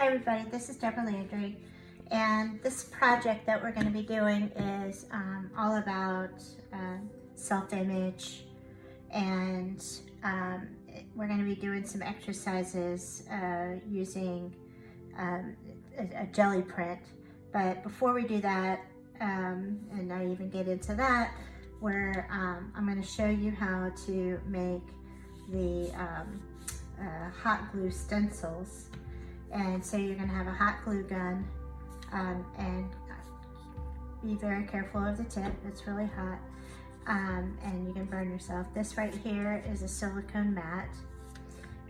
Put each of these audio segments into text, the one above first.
Hi everybody, this is Deborah Landry, and this project that we're going to be doing is all about self-image, and we're going to be doing some exercises using a jelly print. But before we do that, and I even get into that, I'm going to show you how to make the hot glue stencils. And so you're going to have a hot glue gun, and be very careful of the tip. It's really hot, and you can burn yourself. This right here is a silicone mat,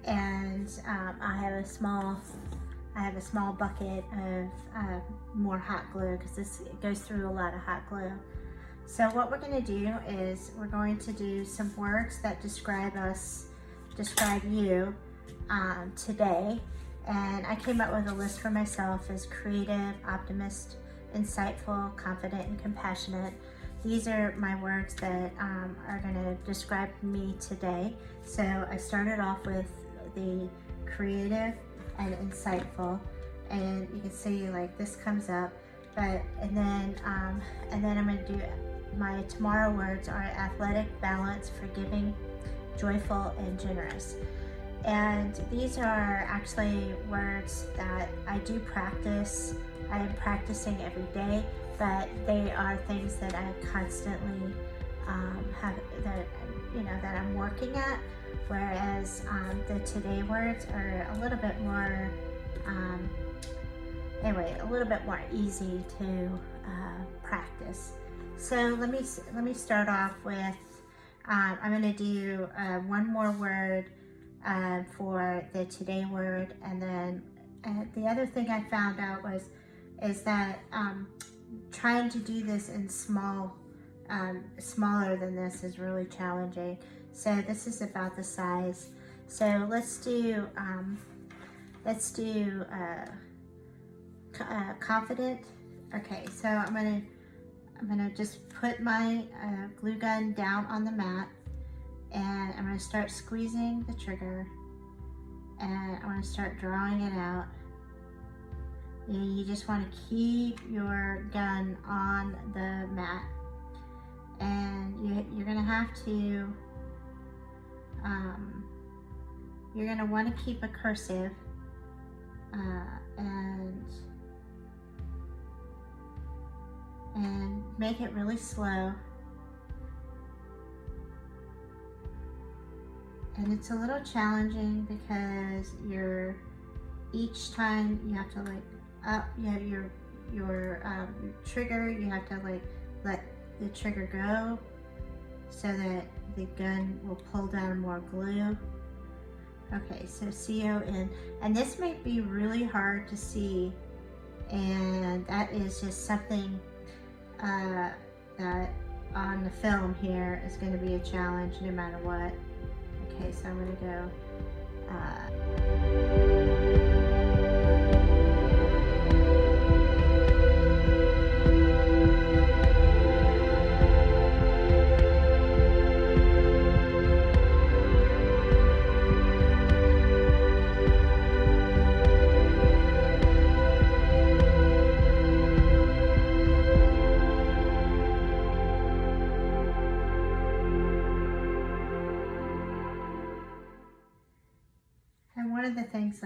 and I have a small bucket of more hot glue, because this goes through a lot of hot glue. So what we're going to do is we're going to do some words that describe you today. And I came up with a list for myself as creative, optimist, insightful, confident, and compassionate. These are my words that are going to describe me today. So I started off with the creative and insightful, and you can see like this comes up. And then I'm going to do my tomorrow words are athletic, balanced, forgiving, joyful, and generous. And these are actually words that I do practice. I am practicing every day, but they are things that I constantly that I'm working at. Whereas the today words are a little bit more, a little bit more easy to practice. So let me start off with I'm going to do one more word for the today word, and then the other thing I found out is that trying to do this in smaller than this is really challenging. So this is about the size. So let's do confident. Okay, so I'm gonna just put my glue gun down on the mat, and I'm going to start squeezing the trigger, and I'm going to start drawing it out. And you just want to keep your gun on the mat, and you're going to have to, you're going to want to keep a cursive, and make it really slow. And it's a little challenging because each time you have to your trigger, you have to let the trigger go so that the gun will pull down more glue. Okay, so C-O-N, and this may be really hard to see, and that is just something that on the film here is going to be a challenge no matter what. Okay, so I'm going to go one of the things,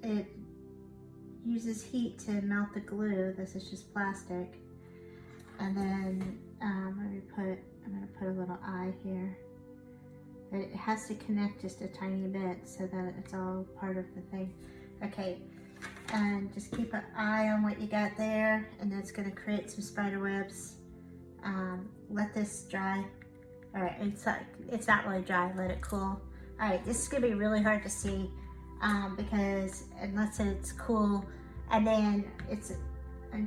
it uses heat to melt the glue. This is just plastic, and then I'm going to put a little eye here, but it has to connect just a tiny bit so that it's all part of the thing. Okay, and just keep an eye on what you got there, and that's going to create some spider webs. Let this dry. All right, it's not really dry. Let it cool. All right, this is gonna be really hard to see because unless it's cool, and then it's a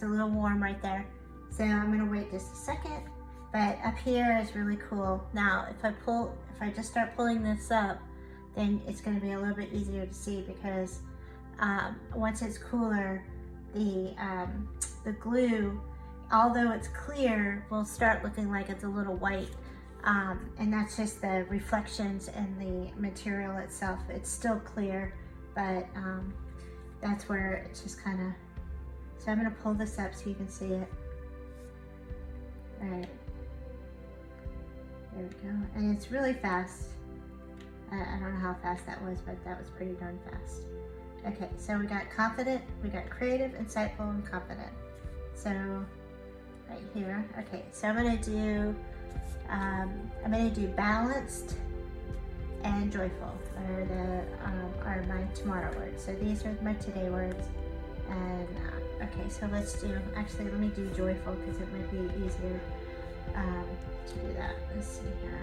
little warm right there. So I'm gonna wait just a second. But up here is really cool. Now, if I just start pulling this up, then it's gonna be a little bit easier to see, because once it's cooler, the glue, although it's clear, will start looking like it's a little white. And that's just the reflections in the material itself. It's still clear, but that's where it's just kind of, so I'm going to pull this up so you can see it. All right, there we go. And it's really fast. I don't know how fast that was, but that was pretty darn fast. Okay, so we got confident, we got creative, insightful, and confident. So right here, okay, so I'm gonna do balanced and joyful are my tomorrow words. So these are my today words. And okay, so let's do, actually let me do joyful because it might be easier to do that. Let's see here.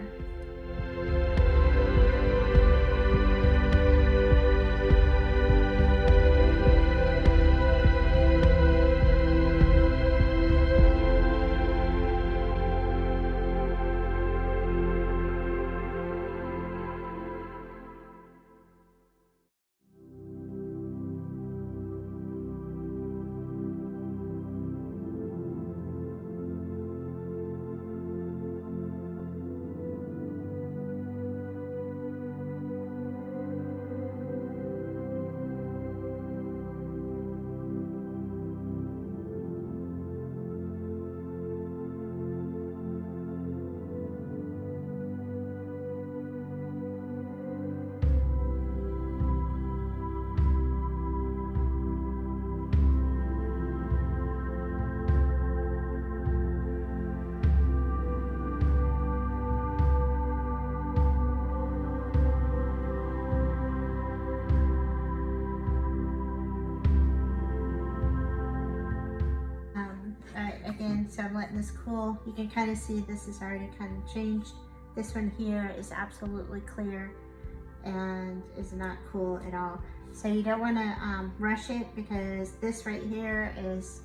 Again, so I'm letting this cool. You can kind of see this is already kind of changed. This one here is absolutely clear and is not cool at all. So you don't want to rush it, because this right here is,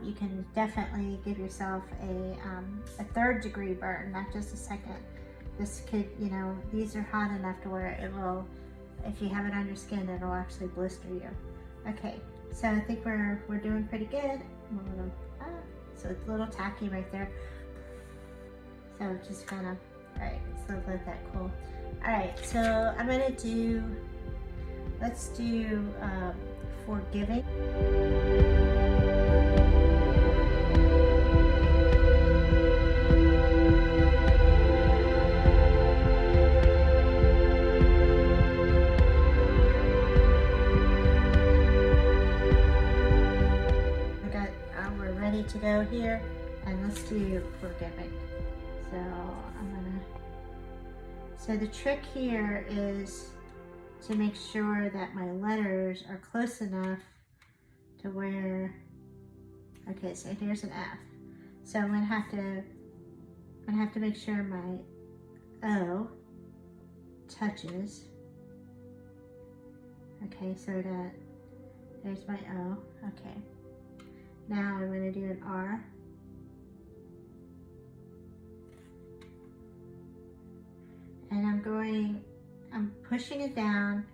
you can definitely give yourself a 3rd degree burn, not just a 2nd. This could, you know, these are hot enough to where it will, if you have it on your skin, it'll actually blister you. Okay, so I think we're doing pretty good. So it's a little tacky right there. So just kind of, all right, so let that cool. All right, so I'm gonna do, let's do forgiving. To go here, and let's do forgiving. So I'm gonna, so the trick here is to make sure that my letters are close enough to where, okay, so here's an F. So I'm gonna have to make sure my O touches. Okay, so that, there's my O, okay. Now I'm going to do an R. And I'm pushing it down,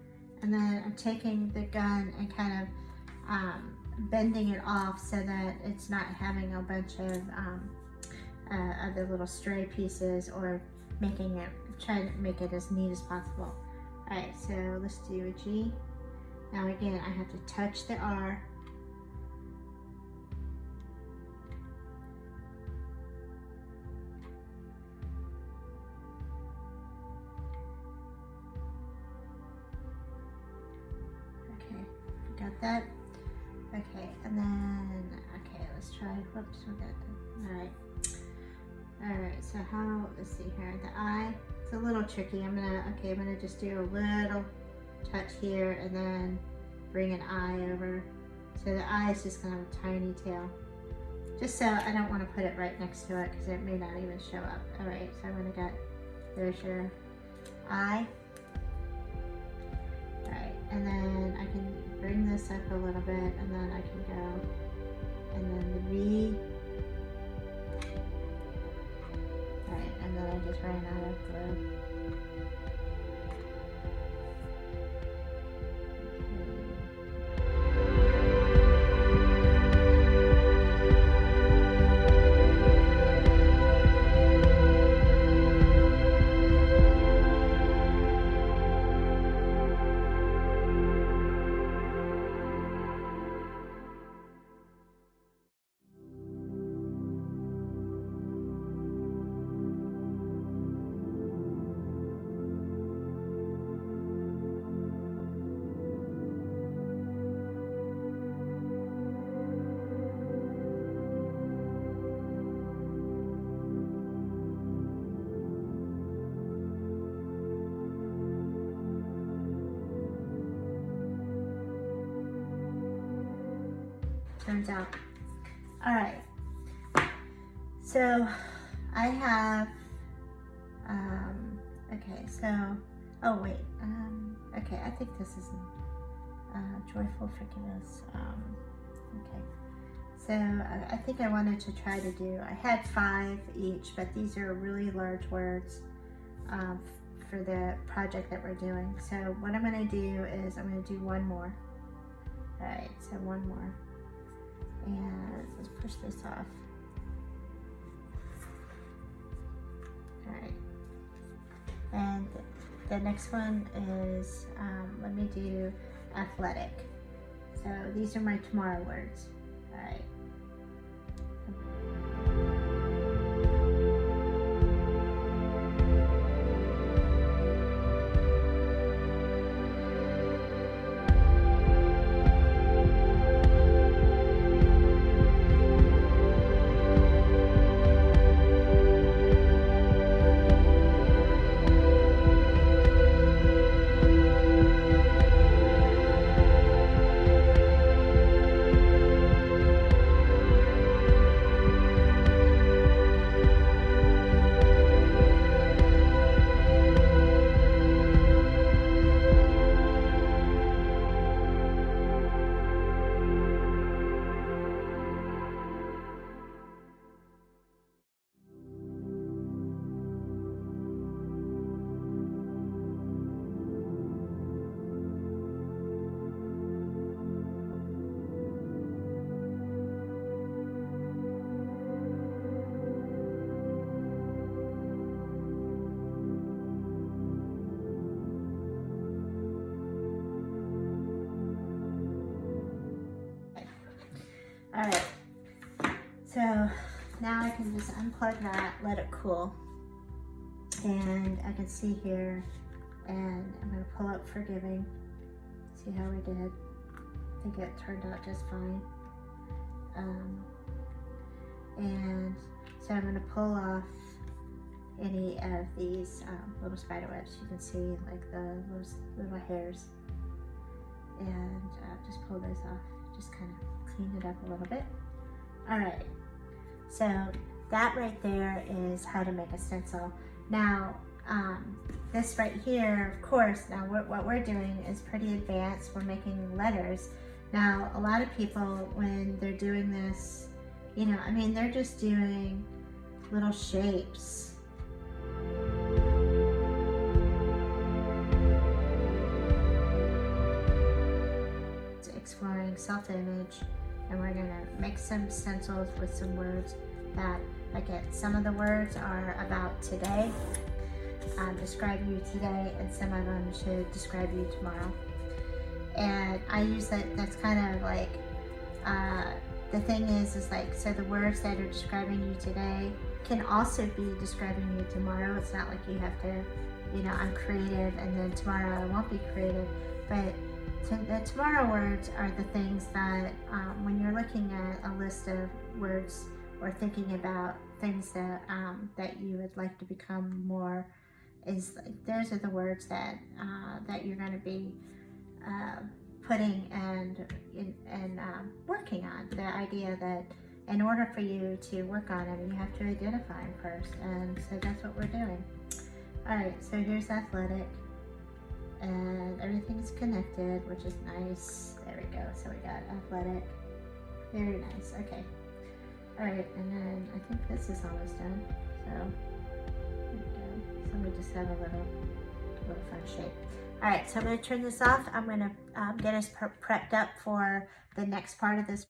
and then I'm taking the gun and kind of bending it off so that it's not having a bunch of the little stray pieces, or trying to make it as neat as possible. Alright, so let's do a G. Now again, I have to touch the R. Got that? Okay, and then, okay, let's try, whoops, we got that. Alright, so how, let's see here, the I, it's a little tricky. I'm gonna just do a little touch here, and then bring an I over. So the I is just gonna have a tiny tail. Just so I don't want to put it right next to it, because it may not even show up. Alright, so I'm gonna get, there's your I. Alright, and then I can bring this up a little bit, and then I can go, and then the V. Alright, and then I just ran out of glue. turns out. All right, so I have, okay, so, oh wait, okay, I think this is Joyful Forgiveness. Okay, so I think I wanted to try to do, I had 5 each, but these are really large words for the project that we're doing. So what I'm going to do is I'm going to do one more. All right, so one more. And let's push this off. All right. And the next one is, let me do athletic. So these are my tomorrow words. All right. All right, so now I can just unplug that, let it cool, and I can see here, and I'm going to pull up Forgiving, see how we did. I think it turned out just fine. And so I'm going to pull off any of these little spider webs. You can see like those little hairs, and just pull those off, just kind of clean it up a little bit. All right, so that right there is how to make a stencil. Now, this right here, of course, now what we're doing is pretty advanced. We're making letters. Now, a lot of people, when they're doing this, you know, I mean, they're just doing little shapes. Exploring self-image, and we're gonna make some stencils with some words that, again, some of the words are about today, describe you today, and some of them should describe you tomorrow. And I use that, that's kind of like, the thing is like, so the words that are describing you today can also be describing you tomorrow. It's not like you have to, you know, I'm creative and then tomorrow I won't be creative, but the tomorrow words are the things that when you're looking at a list of words or thinking about things that that you would like to become more, is like, those are the words that that you're going to be putting and working on. The idea that in order for you to work on them, you have to identify them first, and so that's what we're doing. All right, so here's athletic. And everything's connected, which is nice. There we go. So we got athletic. Very nice. Okay. All right, and then I think this is almost done. So there we go. So we just have a little fun shape. All right, so I'm going to turn this off. I'm going to get us prepped up for the next part of this